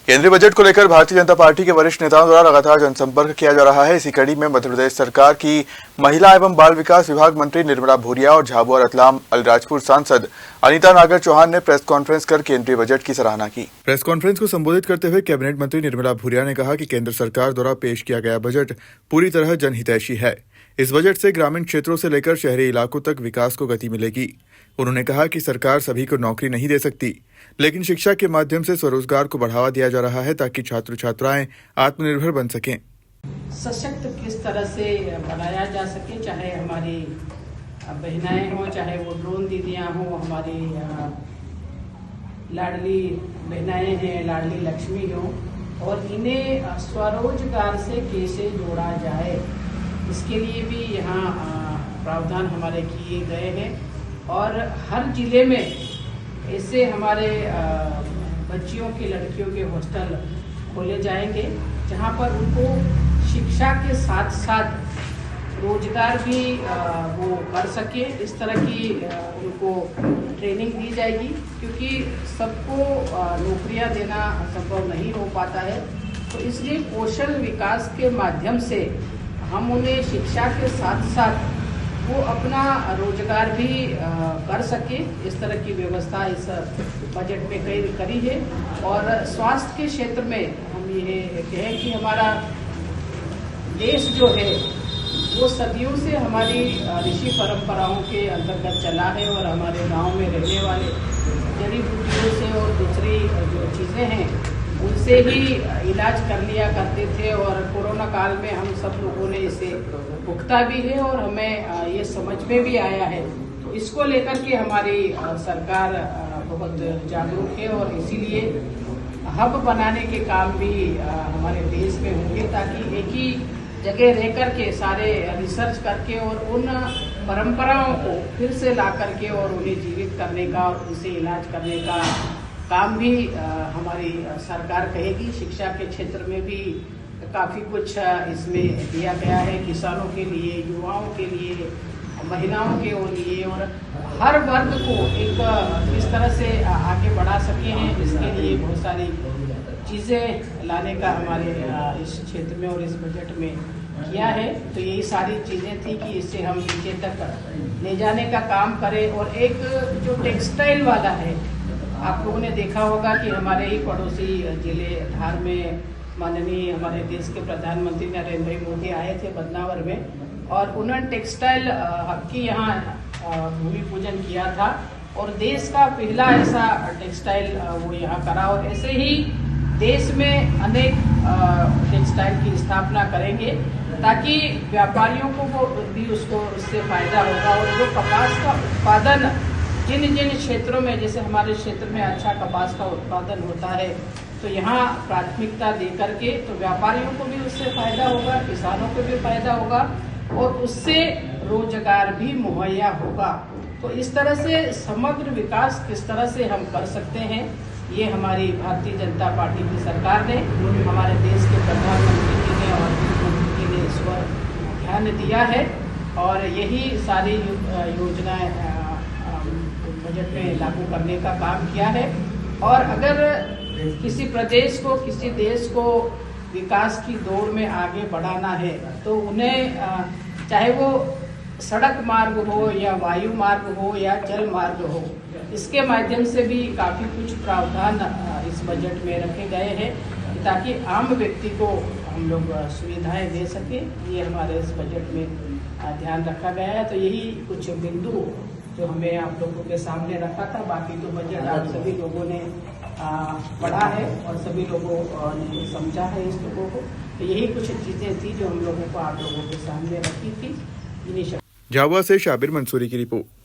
केंद्रीय बजट को लेकर भारतीय जनता पार्टी के वरिष्ठ नेताओं द्वारा लगातार जनसंपर्क किया जा रहा है। इसी कड़ी में मध्य प्रदेश सरकार की महिला एवं बाल विकास विभाग मंत्री निर्मला भूरिया और झाबुआ रतलाम अलीराजपुर सांसद अनीता नागर चौहान ने प्रेस कॉन्फ्रेंस कर केंद्रीय बजट की सराहना की। प्रेस कॉन्फ्रेंस को संबोधित करते हुए कैबिनेट मंत्री निर्मला भूरिया ने कहा कि केंद्र सरकार द्वारा पेश किया गया बजट पूरी तरह जनहितैषी है। इस बजट से ग्रामीण क्षेत्रों से लेकर शहरी इलाकों तक विकास को गति मिलेगी। उन्होंने कहा कि सरकार सभी को नौकरी नहीं दे सकती, लेकिन शिक्षा के माध्यम से स्वरोजगार को बढ़ावा दिया जा रहा है ताकि छात्र छात्राएं आत्मनिर्भर बन सकें। सशक्त किस तरह से बनाया जा सके, चाहे हमारी बहनाएं हों, चाहे वो ड्रोन दीदियां हों, हमारी लाडली बहनाएं हैं, लाडली लक्ष्मी हों, और इन्हें स्वरोजगार से कैसे जोड़ा जाए, इसके लिए भी यहाँ प्रावधान हमारे किए गए हैं। और हर जिले में ऐसे हमारे बच्चियों के लड़कियों के हॉस्टल खोले जाएंगे, जहाँ पर उनको शिक्षा के साथ साथ रोजगार भी वो कर सके। इस तरह की उनको ट्रेनिंग दी जाएगी, क्योंकि सबको नौकरियां देना संभव नहीं हो पाता है। तो इसलिए कौशल विकास के माध्यम से हम उन्हें शिक्षा के साथ साथ वो अपना रोजगार भी कर सके, इस तरह की व्यवस्था इस बजट में करी है। और स्वास्थ्य के क्षेत्र में हम ये कहें कि हमारा देश जो है वो सदियों से हमारी ऋषि परंपराओं के अंतर्गत चला है, और हमारे गांव में रहने वाले जड़ी बूटियों से और दूसरी जो चीज़ें हैं उनसे ही इलाज कर लिया करते थे। और कोरोना काल में हम सब लोगों ने इसे भुगता भी है और हमें ये समझ में भी आया है। तो इसको लेकर के हमारी सरकार बहुत जागरूक है, और इसीलिए हब बनाने के काम भी हमारे देश में होंगे, ताकि एक ही जगह रह करके सारे रिसर्च करके और उन परंपराओं को फिर से ला करके और उन्हें जीवित करने का और उनसे इलाज करने का काम भी हमारी सरकार कहेगी। शिक्षा के क्षेत्र में भी काफ़ी कुछ इसमें दिया गया है, किसानों के लिए, युवाओं के लिए, महिलाओं के लिए, और हर वर्ग को एक किस तरह से आगे बढ़ा सके हैं, इसके लिए बहुत सारी चीज़ें लाने का हमारे इस क्षेत्र में और इस बजट में किया है। तो यही सारी चीज़ें थी कि इससे हम नीचे तक ले जाने का काम करें। और एक जो टेक्सटाइल वाला है, आप लोगों ने देखा होगा कि हमारे ही पड़ोसी जिले धार में माननीय हमारे देश के प्रधानमंत्री नरेंद्र भाई मोदी आए थे बदनावर में, और उन्होंने टेक्सटाइल हब की यहाँ भूमि पूजन किया था, और देश का पहला ऐसा टेक्सटाइल वो यहाँ करा। और ऐसे ही देश में अनेक टेक्सटाइल की स्थापना करेंगे, ताकि व्यापारियों को भी उससे फायदा होगा। और जो कपास का उत्पादन जिन जिन क्षेत्रों में, जैसे हमारे क्षेत्र में अच्छा कपास का उत्पादन होता है, तो यहाँ प्राथमिकता दे करके तो व्यापारियों को भी उससे फायदा होगा, किसानों को भी फायदा होगा, और उससे रोजगार भी मुहैया होगा। तो इस तरह से समग्र विकास किस तरह से हम कर सकते हैं, ये हमारी भारतीय जनता पार्टी की सरकार ने, हमारे देश के प्रधानमंत्री जी ने और मुख्यमंत्री जी ने इस पर ध्यान दिया है, और यही सारी योजनाएं बजट में लागू करने का काम किया है। और अगर किसी प्रदेश को, किसी देश को विकास की दौड़ में आगे बढ़ाना है, तो उन्हें चाहे वो सड़क मार्ग हो या वायु मार्ग हो या जल मार्ग हो, इसके माध्यम से भी काफ़ी कुछ प्रावधान इस बजट में रखे गए हैं, ताकि आम व्यक्ति को हम लोग सुविधाएं दे सकें। ये हमारे इस बजट में ध्यान रखा गया है। तो यही कुछ बिंदु जो हमें आप लोगों के सामने रखा था। बाकी तो बजट आप सभी लोगों ने पढ़ा है और सभी लोगों ने समझा है इस लोगों को। तो यही कुछ चीज़ें थी जो हम लोगों को आप लोगों के सामने रखी थी। झाबुआ से शाबिर मंसूरी की रिपोर्ट।